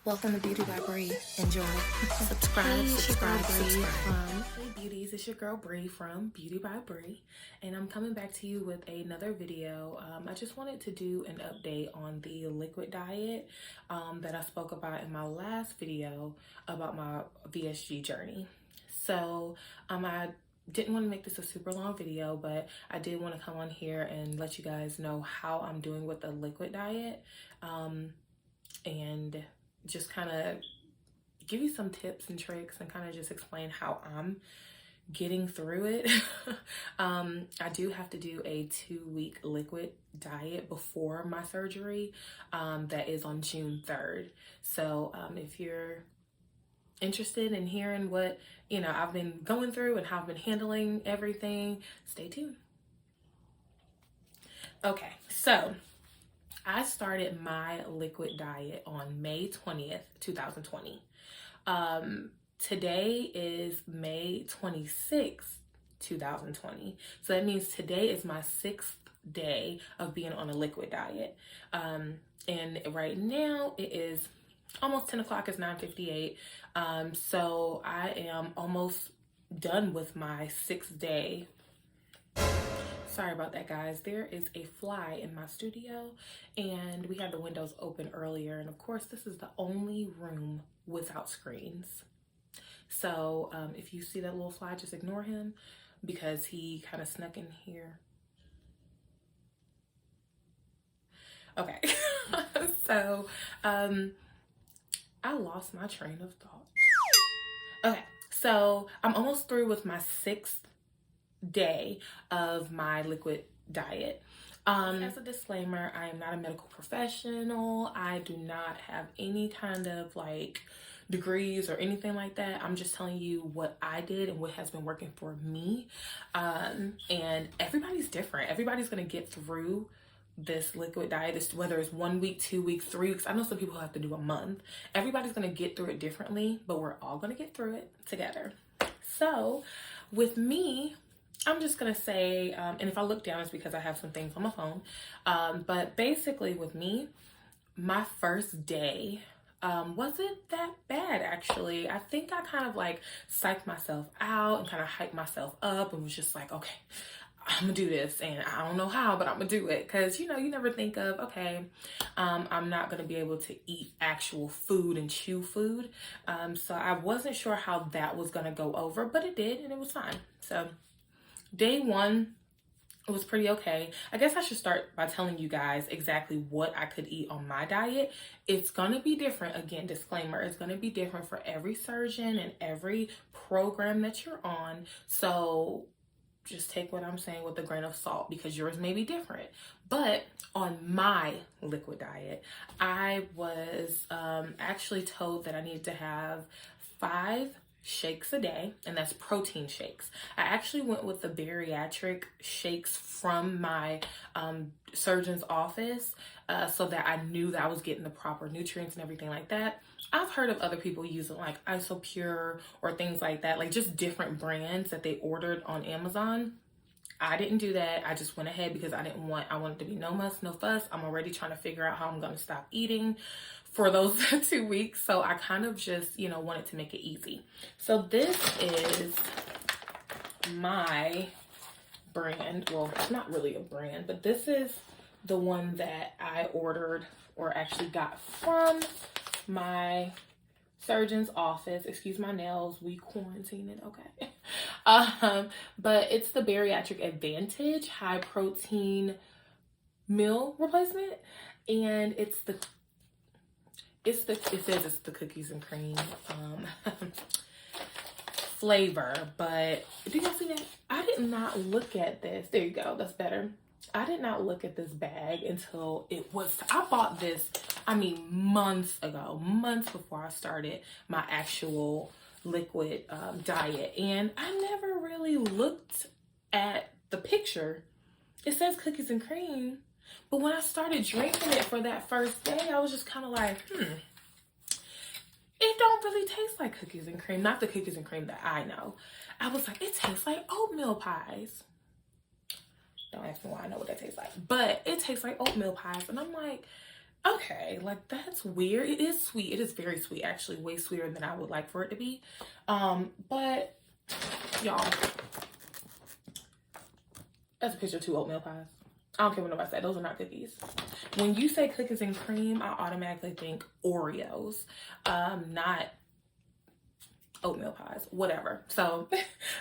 Welcome to Beauty by Bree. Enjoy. Subscribe. Hey beauties, it's your girl Bree from Beauty by Bree, and I'm coming back to you with another video. I just wanted to do an update on the liquid diet that I spoke about in my last video about my VSG journey. So I didn't want to make this a super long video, but I did want to come on here and let you guys know how I'm doing with the liquid diet, and just kind of give you some tips and tricks and kind of just explain how I'm getting through it. I do have to do a 2-week liquid diet before my surgery that is on June 3rd. So if you're interested in hearing what I've been going through and how I've been handling everything, stay tuned. Okay, so I started my liquid diet on May 20th, 2020. Today is May 26th, 2020. So that means today is my 6th day of being on a liquid diet. And right now it is almost 10 o'clock, it's 9:58. So I am almost done with my 6th day. Sorry about that, guys. There is a fly in my studio and we had the windows open earlier. And of course, this is the only room without screens. So if you see that little fly, just ignore him because he kind of snuck in here. Okay. So I lost my train of thought. Okay. So I'm almost through with my 6th day of my liquid diet. As a disclaimer, I am not a medical professional. I do not have any kind of degrees or anything like that. I'm just telling you what I did and what has been working for me. And everybody's different. Everybody's going to get through this liquid diet, whether it's 1 week, 2 weeks, 3 weeks. I know some people have to do a month. Everybody's going to get through it differently, but we're all going to get through it together. So with me, I'm just going to say, and if I look down, it's because I have some things on my phone. But basically with me, my first day wasn't that bad, actually. I think I kind of psyched myself out and kind of hyped myself up and was just like, okay, I'm gonna do this, and I don't know how, but I'm gonna do it. Because you never think of, okay, I'm not gonna be able to eat actual food and chew food. So I wasn't sure how that was gonna go over, but it did, and it was fine. So day 1 was pretty okay. I guess I should start by telling you guys exactly what I could eat on my diet. It's gonna be different. Again, disclaimer, it's gonna be different for every surgeon and every program that you're on. So just take what I'm saying with a grain of salt because yours may be different. But on my liquid diet, I was actually told that I needed to have 5 shakes a day, and that's protein shakes. I actually went with the bariatric shakes from my surgeon's office so that I knew that I was getting the proper nutrients and everything like that. I've heard of other people using Isopure or things like that, just different brands that they ordered on Amazon. I didn't do that. I just went ahead because I wanted to be no muss, no fuss. I'm already trying to figure out how I'm going to stop eating for those 2 weeks. So I kind of just, wanted to make it easy. So this is my brand. Well, it's not really a brand, but this is the one that I ordered or actually got from my surgeon's office. Excuse my nails, we quarantining, okay. But it's the Bariatric Advantage high protein meal replacement, and it says it's the cookies and cream flavor. But do y'all see that? I did not look at this. There you go, that's better. I did not look at this bag until I bought this, months ago, months before I started my actual liquid diet. And I never really looked at the picture. It says cookies and cream, but when I started drinking it for that first day, I was just kind of like, it don't really taste like cookies and cream. Not the cookies and cream that I know. I was like, it tastes like oatmeal pies. Don't ask me why I know what that tastes like, but it tastes like oatmeal pies. And I'm like, okay, like that's weird. It is sweet. It is very sweet, actually, way sweeter than I would like for it to be. But y'all, that's a picture of 2 oatmeal pies. I don't care what nobody said. Those are not cookies. When you say cookies and cream, I automatically think Oreos, not oatmeal pies, whatever. So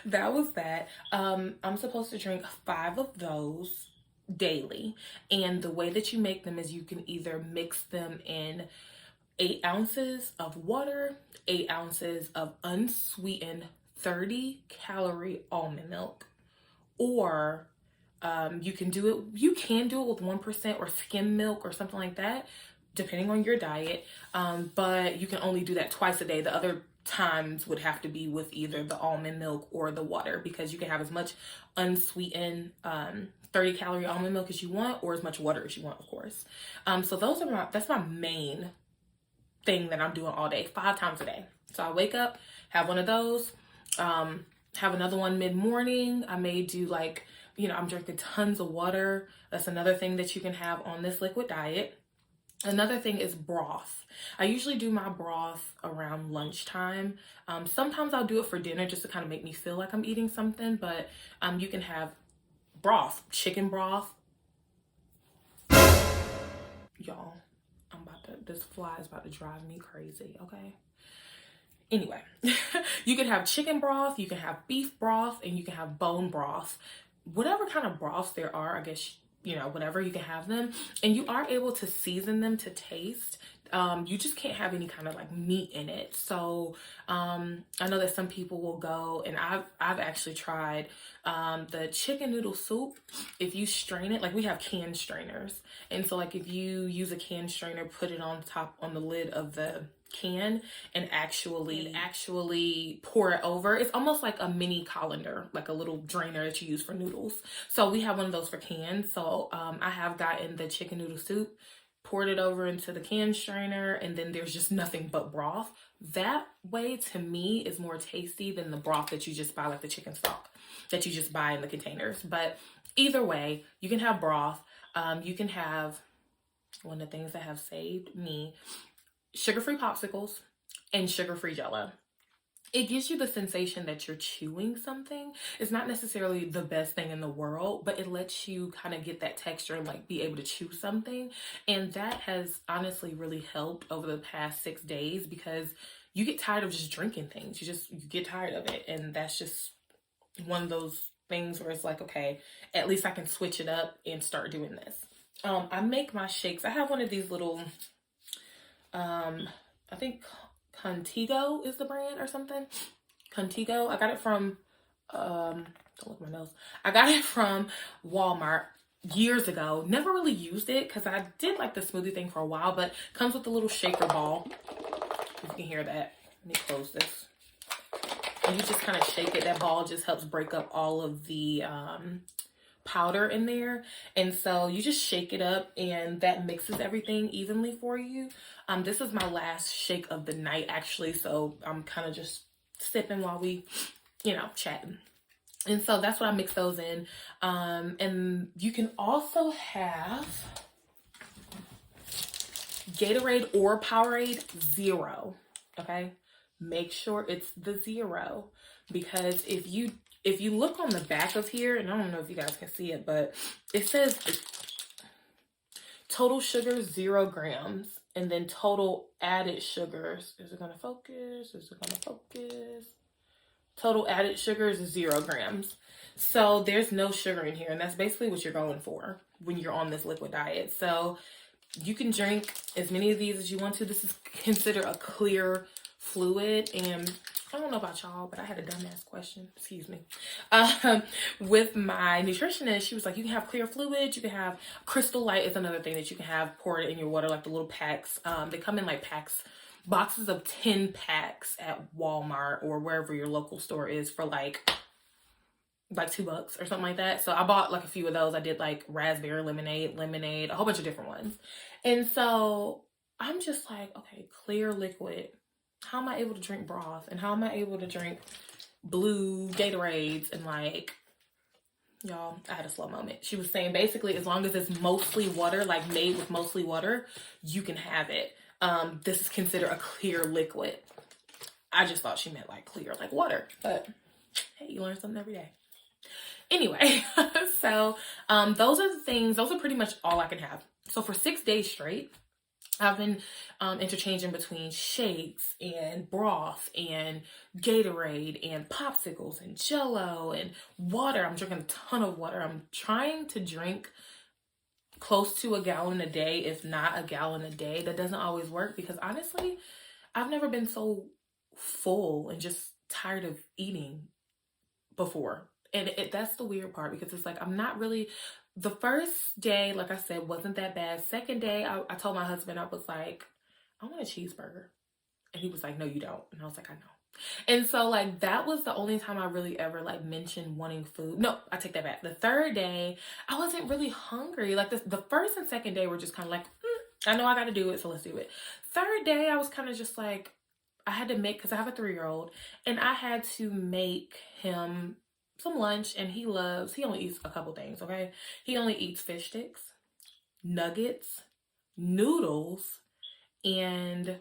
that was that. I'm supposed to drink 5 of those daily. And the way that you make them is you can either mix them in 8 ounces of water, 8 ounces of unsweetened 30-calorie almond milk, or you can do it with 1% or skim milk or something like that, depending on your diet. But you can only do that twice a day. The other times would have to be with either the almond milk or the water, because you can have as much unsweetened 30-calorie almond milk as you want, or as much water as you want, of course. So that's my main thing that I'm doing all day, 5 times a day. So I wake up, have one of those, have another one mid-morning. I may do I'm drinking tons of water. That's another thing that you can have on this liquid diet. Another thing is broth. I usually do my broth around lunchtime. Sometimes I'll do it for dinner just to kind of make me feel like I'm eating something, but you can have broth, chicken broth. Y'all, this fly is about to drive me crazy, okay? Anyway, you can have chicken broth, you can have beef broth, and you can have bone broth. Whatever kind of broths there are, I guess, whatever, you can have them. And you are able to season them to taste. You just can't have any kind of meat in it. So I know that some people will go, and I've actually tried the chicken noodle soup. If you strain it, we have can strainers, and so if you use a can strainer, put it on the lid of the can and actually pour it over. It's almost like a mini colander, like a little drainer that you use for noodles. So we have one of those for cans. So I have gotten the chicken noodle soup, poured it over into the can strainer, and then there's just nothing but broth. That way, to me, is more tasty than the broth that you just buy, like the chicken stock that you just buy in the containers. But either way, you can have broth. You can have, one of the things that have saved me, sugar-free popsicles and sugar-free Jell-O. It gives you the sensation that you're chewing something. It's not necessarily the best thing in the world, but it lets you kind of get that texture and be able to chew something. And that has honestly really helped over the past 6 days, because you get tired of just drinking things. You get tired of it. And that's just one of those things where it's okay, at least I can switch it up and start doing this. I make my shakes. I have one of these little, I think Contigo is the brand or something. Contigo. I got it from, don't look at my nose. I got it from Walmart years ago. Never really used it because I did the smoothie thing for a while, but it comes with a little shaker ball. If you can hear that. Let me close this. And you just kind of shake it. That ball just helps break up all of the powder in there, and so you just shake it up, and that mixes everything evenly for you. This is my last shake of the night, actually, so I'm kind of just sipping while we chatting. And so that's what I mix those in. And you can also have Gatorade or Powerade Zero. Okay, make sure it's the zero, because if you look on the back of here, and I don't know if you guys can see it, but it says total sugar 0 grams, and then total added sugars. Is it gonna focus? Total added sugars is 0 grams. So there's no sugar in here, and that's basically what you're going for when you're on this liquid diet. So you can drink as many of these as you want to. This is considered a clear fluid, and I don't know about y'all, but I had a dumbass question, excuse me, with my nutritionist. She was like, you can have clear fluids, you can have Crystal Light is another thing that you can have poured in your water, the little packs. They come in packs, boxes of 10 packs at Walmart or wherever your local store is for $2 or something like that. So I bought a few of those. I did raspberry lemonade, a whole bunch of different ones. And so I'm just okay, clear liquid. How am I able to drink broth? And how am I able to drink blue Gatorades and Y'all, I had a slow moment. She was saying basically as long as it's mostly water, like made with mostly water, you can have it. This is considered a clear liquid. I just thought she meant like clear, like water. But hey, you learn something every day. Anyway, so those are the things, those are pretty much all I can have. So for 6 days straight, I've been interchanging between shakes and broth and Gatorade and popsicles and Jello and water. I'm drinking a ton of water. I'm trying to drink close to a gallon a day, if not a gallon a day. That doesn't always work because honestly, I've never been so full and just tired of eating before. And that's the weird part because it's like I'm not really. The first day, like I said, wasn't that bad. Second day, I told my husband, I was like, I want a cheeseburger. And he was like, no, you don't. And I was like, I know. And so like that was the only time I really ever like mentioned wanting food. No, I take that back. The third day, I wasn't really hungry. Like the first and second day were just kind of like, I know I got to do it, so let's do it. Third day, I was kind of just like, I had to make, because I have a 3-year-old, and I had to make him some lunch, and he only eats a couple things, okay? He only eats fish sticks, nuggets, noodles, and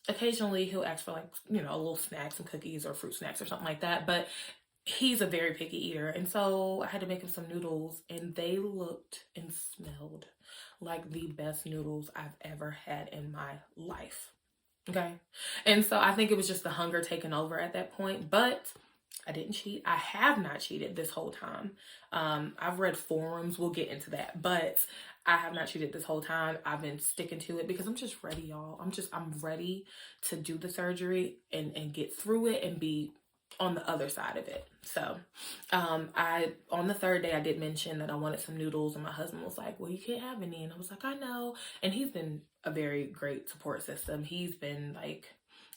occasionally he'll ask for like, a little snack, some cookies or fruit snacks or something like that, but he's a very picky eater. And so I had to make him some noodles, and they looked and smelled like the best noodles I've ever had in my life. Okay. And so I think it was just the hunger taking over at that point, but I didn't cheat. I have not cheated this whole time. I've read forums. We'll get into that, but I have not cheated this whole time. I've been sticking to it because I'm just ready, y'all. I'm ready to do the surgery and get through it and be on the other side of it. So, on the third day, I did mention that I wanted some noodles, and my husband was like, well, you can't have any. And I was like, I know. And he's been a very great support system. He's been like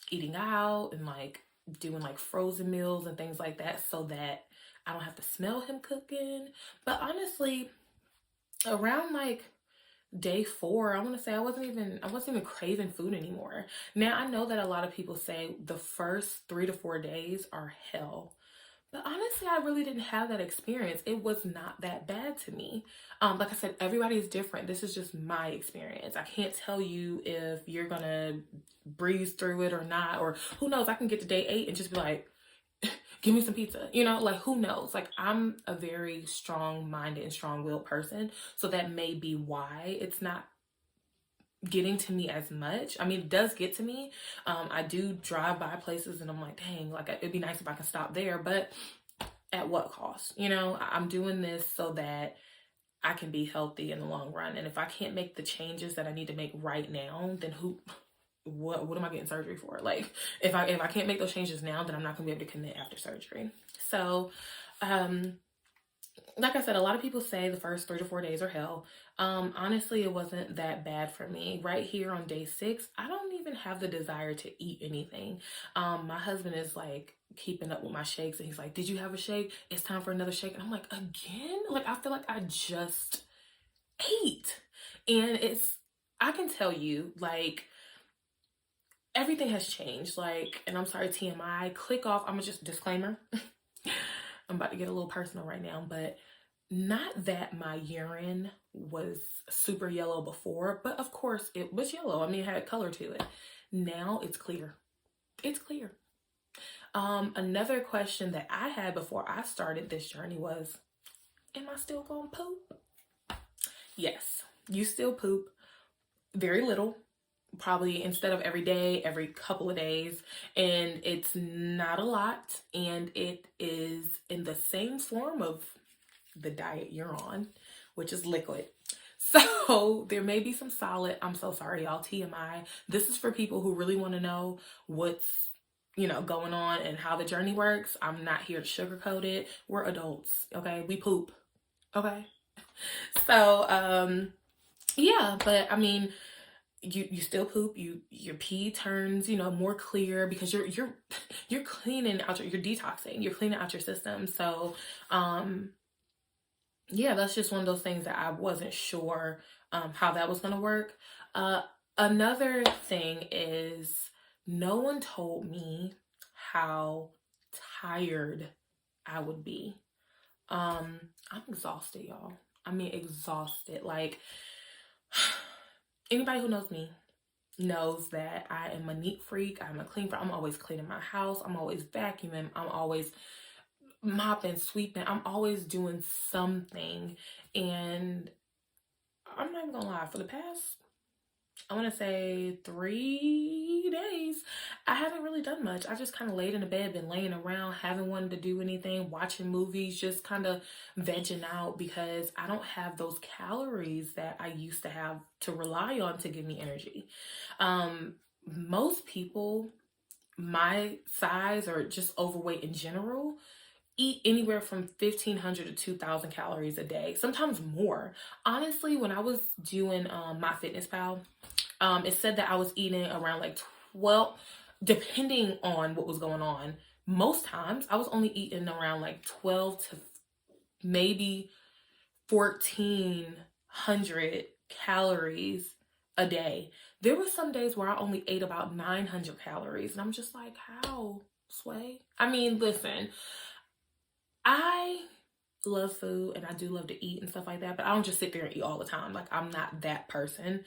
eating out and like doing like frozen meals and things like that so that I don't have to smell him cooking. But honestly, around like day 4, I want to say I wasn't even craving food anymore. Now I know that a lot of people say the first 3 to 4 days are hell, but honestly, I really didn't have that experience. It was not that bad to me. Like I said, everybody is different. This is just my experience. I can't tell you if you're gonna breeze through it or not, or who knows, I can get to day 8 and just be like, give me some pizza, like who knows? Like I'm a very strong-minded and strong-willed person, so that may be why it's not getting to me as much. I mean, it does get to me. I do drive by places and I'm like, dang, like it'd be nice if I could stop there, but at what cost? I'm doing this so that I can be healthy in the long run. And if I can't make the changes that I need to make right now, then what am I getting surgery for? Like if I can't make those changes now, then I'm not gonna be able to commit after surgery. So, like I said, a lot of people say the first 3 to 4 days are hell. Honestly, it wasn't that bad for me. Right here on day 6, I don't even have the desire to eat anything. My husband is like keeping up with my shakes, and he's like, did you have a shake? It's time for another shake. And I'm like, again? Like, I feel like I just ate. And I can tell you, like, everything has changed. Like, and I'm sorry, TMI, click off. I'm just disclaimer. I'm about to get a little personal right now, but not that my urine was super yellow before, but of course it was yellow. I mean, it had color to it. Now it's clear. It's clear. Another question that I had before I started this journey was, am I still gonna poop? Yes, you still poop. Very little. Probably instead of every day, every couple of days, and it's not a lot, and it is in the same form of the diet you're on, which is liquid. So there may be some solid. I'm so sorry, y'all. TMI. This is for people who really want to know what's going on and how the journey works. I'm not here to sugarcoat it. We're adults, okay? We poop, okay? So yeah, but I mean, you still poop. Your pee turns more clear because you're cleaning out you're detoxing. You're cleaning out your system. So yeah, that's just one of those things that I wasn't sure how that was gonna work. Another thing is, no one told me how tired I would be. I'm exhausted, y'all. I mean, exhausted. Like, anybody who knows me knows that I am a neat freak. I'm a clean freak. I'm always cleaning my house. I'm always vacuuming. I'm always mopping, sweeping. I'm always doing something. And I'm not even gonna lie, for the past, I want to say 3 days, I haven't really done much. I just kind of laid in the bed, been laying around, haven't wanted to do anything, watching movies, just kind of vegging out because I don't have those calories that I used to have to rely on to give me energy. Most people my size or just overweight in general eat anywhere from 1,500 to 2,000 calories a day, sometimes more. Honestly, when I was doing MyFitnessPal, it said that I was eating around like 12, depending on what was going on. Most times I was only eating around like 12 to maybe 1,400 calories a day. There were some days where I only ate about 900 calories. And I'm just like, how, Sway? I mean, listen, I love food and I do love to eat and stuff like that, but I don't just sit there and eat all the time. Like, I'm not that person.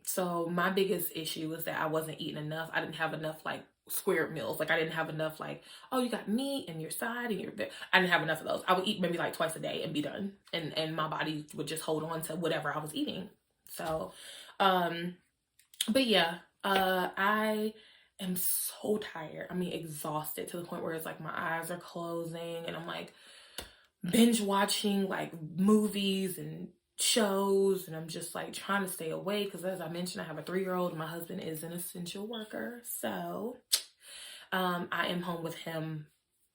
So my biggest issue was that I wasn't eating enough. I didn't have enough like squared meals. Like, I didn't have enough like, oh, you got meat and your side and your, I didn't have enough of those. I would eat maybe like twice a day and be done. And my body would just hold on to whatever I was eating. So, but yeah, I am so tired. I mean, exhausted to the point where it's like my eyes are closing and I'm like binge watching like movies and shows, and I'm just like trying to stay awake because, as I mentioned, I have a 3-year-old and my husband is an essential worker. So I am home with him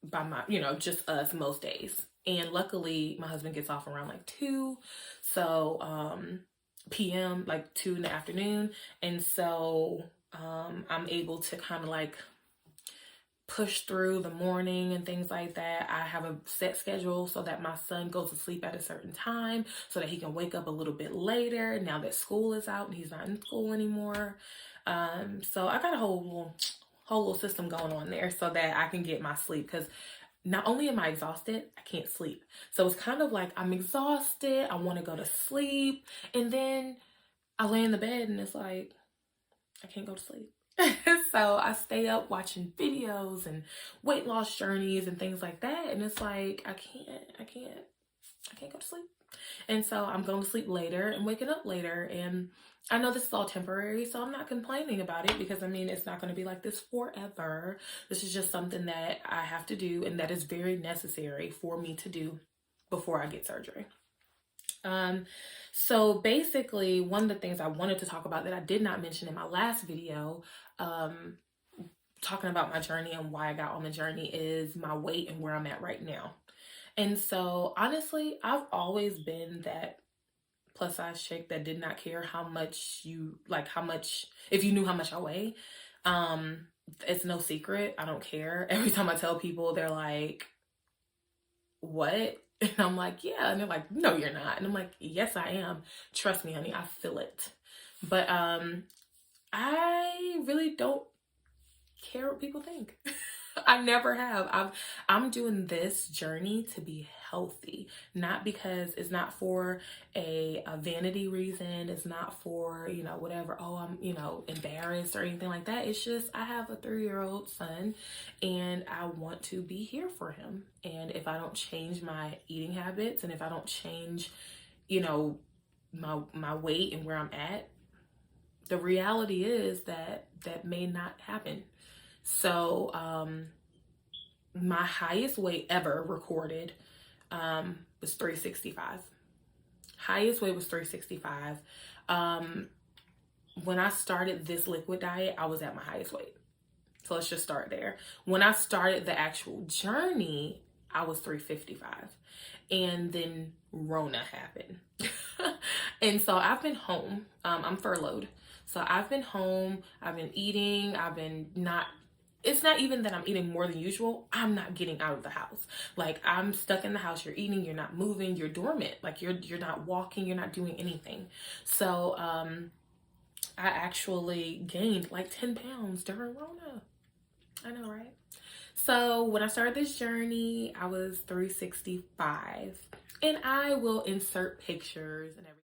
by my, just us most days. And luckily my husband gets off around like 2. So p.m., like 2 in the afternoon. And so I'm able to kind of like push through the morning and things like that. I have a set schedule so that my son goes to sleep at a certain time so that he can wake up a little bit later now that school is out and he's not in school anymore. So I got a whole little system going on there so that I can get my sleep, because not only am I exhausted, I can't sleep. So it's kind of like I'm exhausted, I want to go to sleep, and then I lay in the bed and it's like I can't go to sleep. So I stay up watching videos and weight loss journeys and things like that, and it's like I can't go to sleep. And so I'm going to sleep later and waking up later, and I know this is all temporary, so I'm not complaining about it, because I mean, it's not going to be like this forever. This is just something that I have to do, and that is very necessary for me to do before I get surgery. So basically, one of the things I wanted to talk about that I did not mention in my last video, talking about my journey and why I got on the journey, is my weight and where I'm at right now. And so honestly, I've always been that plus size chick that did not care if you knew how much I weigh. It's no secret. I don't care. Every time I tell people, they're like, what? And I'm like, yeah. And they're like, no, you're not. And I'm like, yes, I am. Trust me, honey, I feel it. But I really don't care what people think. I never have. I'm doing this journey to be healthy, not because it's not for a vanity reason. It's not for, whatever. Oh, I'm, embarrassed or anything like that. It's just, I have a 3-year-old son and I want to be here for him. And if I don't change my eating habits, and if I don't change, my weight and where I'm at, the reality is that may not happen. So, my highest weight ever recorded, was 365. Highest weight was 365. When I started this liquid diet, I was at my highest weight. So let's just start there. When I started the actual journey, I was 355. And then Rona happened. And so I've been home. I'm furloughed. So I've been home. I've been eating. It's not even that I'm eating more than usual. I'm not getting out of the house. Like, I'm stuck in the house. You're eating, you're not moving, you're dormant. Like, you're not walking, you're not doing anything. So, I actually gained like 10 pounds during Rona. I know, right? So when I started this journey, I was 365, and I will insert pictures and everything.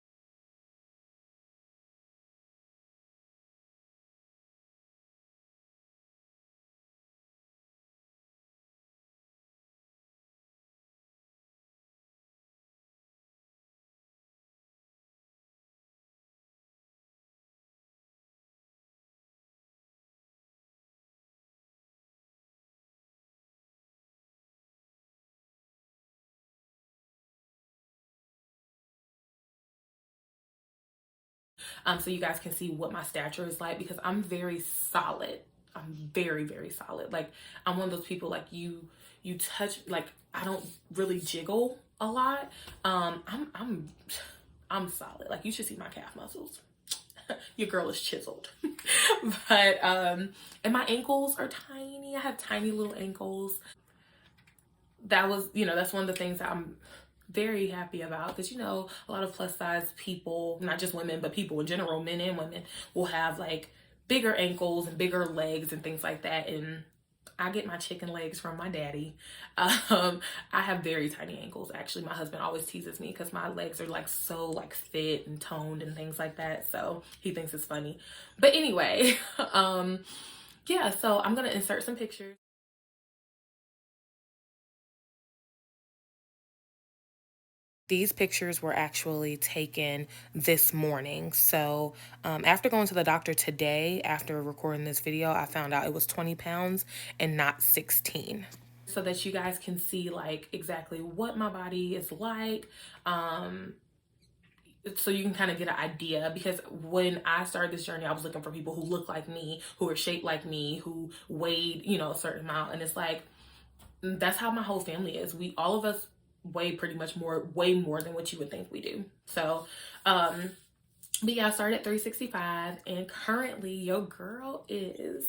So you guys can see what my stature is like, because I'm very solid. I'm very, very solid. Like, I'm one of those people, like, you touch, like, I don't really jiggle a lot. I'm solid. Like, you should see my calf muscles. Your girl is chiseled. But and my ankles are tiny. I have tiny little ankles. That was, that's one of the things that I'm very happy about, because a lot of plus size people, not just women but people in general, men and women, will have like bigger ankles and bigger legs and things like that, and I get my chicken legs from my daddy. I have very tiny ankles. Actually, my husband always teases me because my legs are like so like fit and toned and things like that, so he thinks it's funny. But anyway, yeah, so I'm gonna insert some pictures. These pictures were actually taken this morning. So after going to the doctor today, after recording this video, I found out it was 20 pounds and not 16. So that you guys can see like exactly what my body is like. So you can kind of get an idea, because when I started this journey, I was looking for people who look like me, who are shaped like me, who weighed, a certain amount. And it's like, that's how my whole family is. All of us weigh pretty much way more than what you would think we do. So, but yeah, I started at 365, and currently your girl is,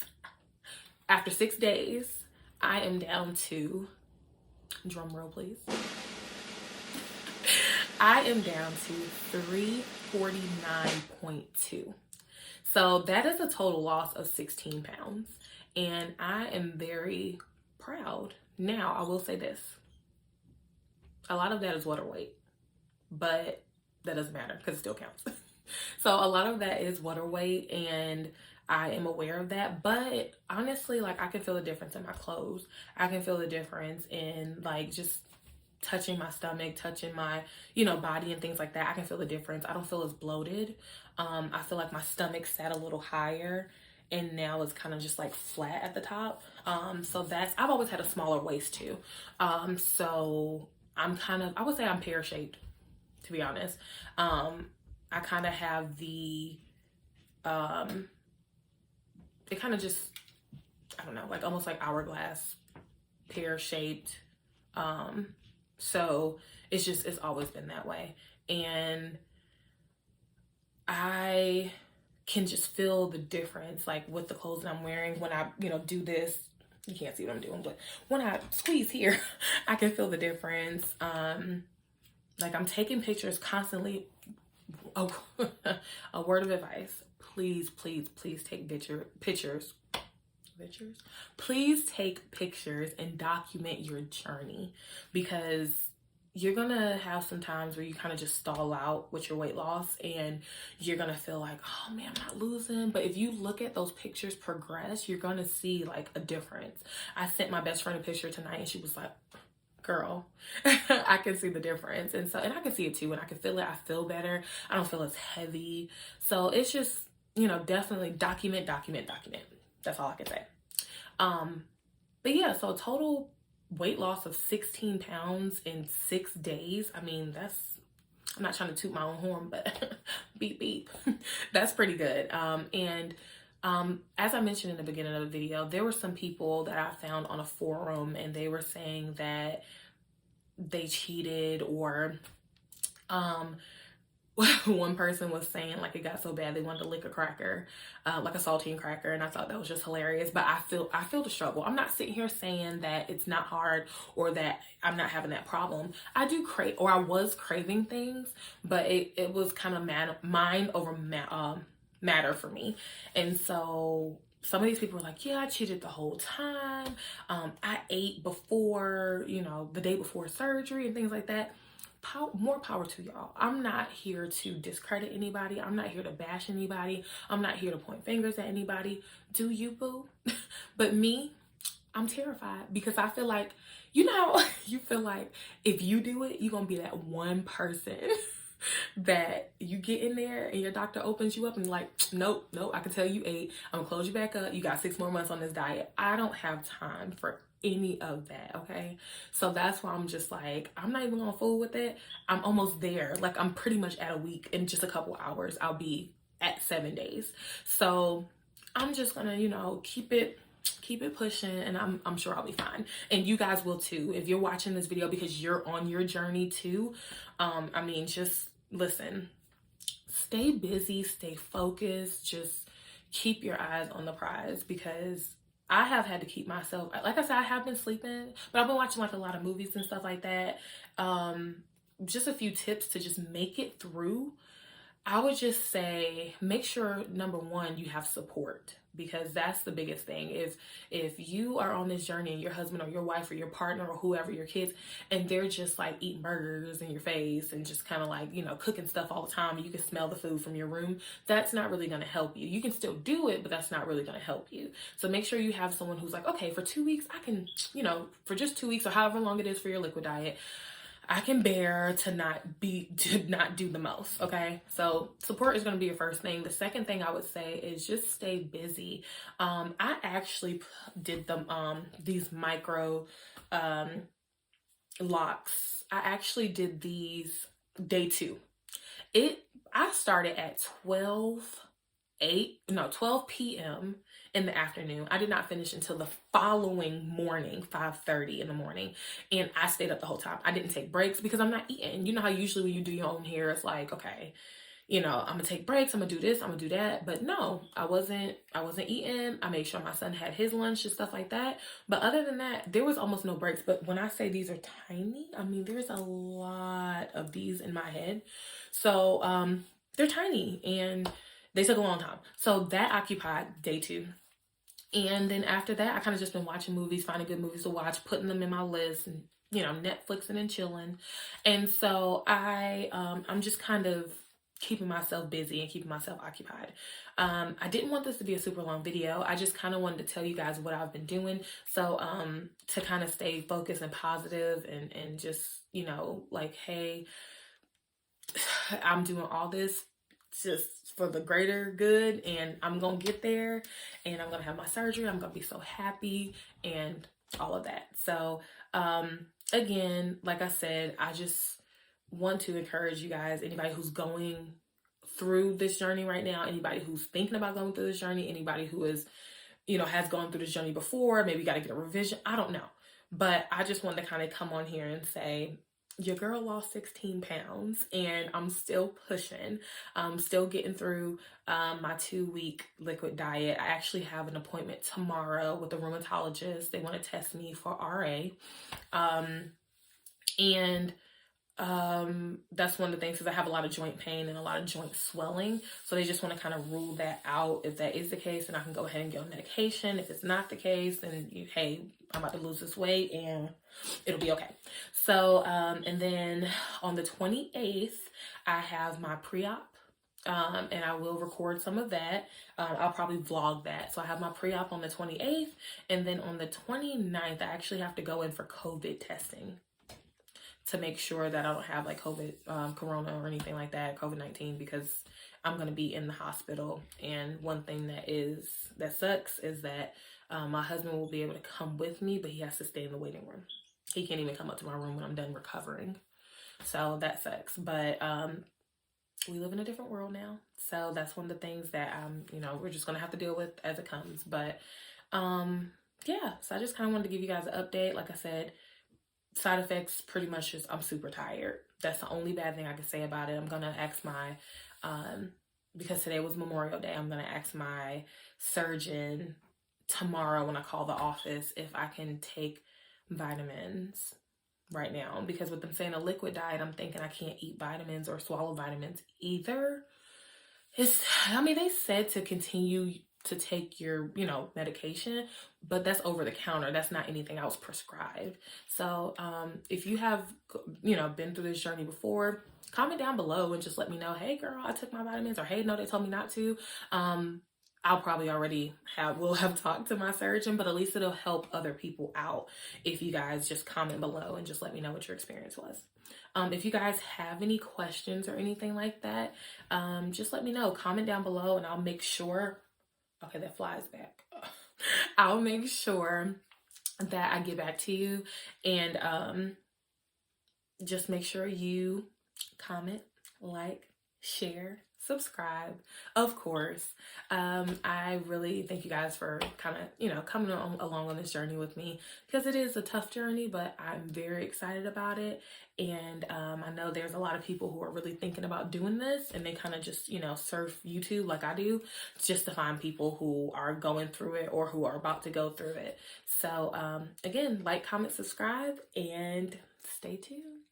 after 6 days, I am down to, drum roll please, I am down to 349.2. So that is a total loss of 16 pounds, and I am very proud. Now, I will say this. A lot of that is water weight, but that doesn't matter because it still counts. So a lot of that is water weight, and I am aware of that. But honestly, like, I can feel the difference in my clothes. I can feel the difference in like just touching my stomach, touching my, body and things like that. I can feel the difference. I don't feel as bloated. I feel like my stomach sat a little higher, and now it's kind of just like flat at the top. So I've always had a smaller waist too. So I would say I'm pear-shaped, to be honest. I kind of have the, it kind of just, I don't know, like almost like hourglass, pear-shaped. So it's always been that way. And I can just feel the difference, like with the clothes that I'm wearing when I, do this. You can't see what I'm doing, but when I squeeze here, I can feel the difference. Like, I'm taking pictures constantly. Oh, a word of advice. Please, please, please take pictures. Please take pictures and document your journey, because you're gonna have some times where you kind of just stall out with your weight loss, and you're gonna feel like, oh man, I'm not losing. But if you look at those pictures progress, you're gonna see like a difference. I sent my best friend a picture tonight, and she was like, girl, I can see the difference. And I can see it too, and I can feel it. I feel better. I don't feel as heavy. So it's just, definitely document. That's all I can say. But yeah, so total weight loss of 16 pounds in 6 days. I mean, I'm not trying to toot my own horn, but beep, beep. That's pretty good. As I mentioned in the beginning of the video, there were some people that I found on a forum, and they were saying that they cheated, or one person was saying like it got so bad they wanted to lick a cracker, like a saltine cracker, and I thought that was just hilarious. But I feel the struggle. I'm not sitting here saying that it's not hard or that I'm not having that problem. I do crave, or I was craving things, but it was kind of mind over matter for me. And so some of these people are like, yeah, I cheated the whole time. I ate before, you know, the day before surgery and things like that. More power to y'all. I'm not here to discredit anybody. I'm not here to bash anybody. I'm not here to point fingers at anybody. Do you, boo? But me, I'm terrified because I feel like, you know, you feel like if you do it, you're going to be that one person that you get in there and your doctor opens you up and like, nope, I can tell you ate. I'm gonna close you back up. You got 6 more months on this diet. I don't have time for any of that, okay? So that's why I'm just like, I'm not even gonna fool with it. I'm almost there. Like, I'm pretty much at a week. In just a couple hours, I'll be at 7 days. So I'm just gonna, you know, keep it pushing, and I'm sure I'll be fine. And you guys will too. If you're watching this video because you're on your journey too, I mean, just listen, stay busy, stay focused, just keep your eyes on the prize, because I have had to keep myself, like I said, I have been sleeping, but I've been watching like a lot of movies and stuff like that. Just a few tips to just make it through. I would just say, make sure, number one, you have support, because that's the biggest thing. If you are on this journey and your husband or your wife or your partner or whoever, your kids, and they're just like eating burgers in your face and just kind of like, you know, cooking stuff all the time, and you can smell the food from your room, that's not really going to help you. You can still do it, but that's not really going to help you. So make sure you have someone who's like, okay, for 2 weeks, I can, you know, for just 2 weeks or however long it is for your liquid diet, I can bear to not do the most, okay? So support is going to be your first thing. The second thing I would say is just stay busy. I actually did these micro locks. I actually did these day 2. I started at 12 p.m. in the afternoon. I did not finish until the following morning, 5:30 in the morning. And I stayed up the whole time. I didn't take breaks because I'm not eating. You know how usually when you do your own hair, it's like, okay, you know, I'm gonna take breaks, I'm gonna do this, I'm gonna do that. But no, I wasn't eating. I made sure my son had his lunch and stuff like that. But other than that, there was almost no breaks. But when I say these are tiny, I mean, there's a lot of these in my head. So they're tiny and they took a long time. So that occupied day 2. And then after that, I kind of just been watching movies, finding good movies to watch, putting them in my list, and, you know, Netflixing and chilling. And so I'm just kind of keeping myself busy and keeping myself occupied. I didn't want this to be a super long video. I just kind of wanted to tell you guys what I've been doing. So to kind of stay focused and positive and just, you know, like, hey, I'm doing all this just for the greater good, and I'm gonna get there, and I'm gonna have my surgery. I'm gonna be so happy and all of that. So again, like I said, I just want to encourage you guys, anybody who's going through this journey right now, anybody who's thinking about going through this journey, anybody who is, you know, has gone through this journey before, maybe got to get a revision, I don't know. But I just wanted to kind of come on here and say, your girl lost 16 pounds and I'm still pushing. I'm still getting through my 2-week liquid diet. I actually have an appointment tomorrow with a rheumatologist. They want to test me for RA. That's one of the things, because I have a lot of joint pain and a lot of joint swelling. So they just want to kind of rule that out. If that is the case, then I can go ahead and get on medication. If it's not the case, then hey, I'm about to lose this weight and it'll be okay. So, and then on the 28th, I have my pre-op. And I will record some of that. I'll probably vlog that. So I have my pre-op on the 28th. And then on the 29th, I actually have to go in for COVID testing to make sure that I don't have like COVID, corona or anything like that, COVID-19, because I'm going to be in the hospital. And one thing that sucks is that my husband will be able to come with me, but he has to stay in the waiting room. He can't even come up to my room when I'm done recovering. So that sucks. But we live in a different world now. So that's one of the things that, you know, we're just going to have to deal with as it comes. But yeah, so I just kind of wanted to give you guys an update. Like I said, side effects pretty much just, I'm super tired. That's the only bad thing I can say about it. I'm going to ask my, because today was Memorial Day, I'm going to ask my surgeon tomorrow when I call the office if I can take vitamins right now. Because with them saying a liquid diet, I'm thinking I can't eat vitamins or swallow vitamins either. I mean, they said to continue to take your, you know, medication, but that's over the counter. That's not anything else prescribed. So if you have, you know, been through this journey before, comment down below and just let me know, hey girl, I took my vitamins, or hey, no, they told me not to. I'll probably already will have talked to my surgeon, but at least it'll help other people out if you guys just comment below and just let me know what your experience was. If you guys have any questions or anything like that, just let me know. Comment down below and I'll make sure, okay, that flies back. I'll make sure that I get back to you, and just make sure you comment, like, share, subscribe, of course. I really thank you guys for kind of, you know, coming along on this journey with me, because it is a tough journey, but I'm very excited about it. And I know there's a lot of people who are really thinking about doing this, and they kind of just, you know, surf YouTube like I do, just to find people who are going through it or who are about to go through it. So again, like, comment, subscribe, and stay tuned.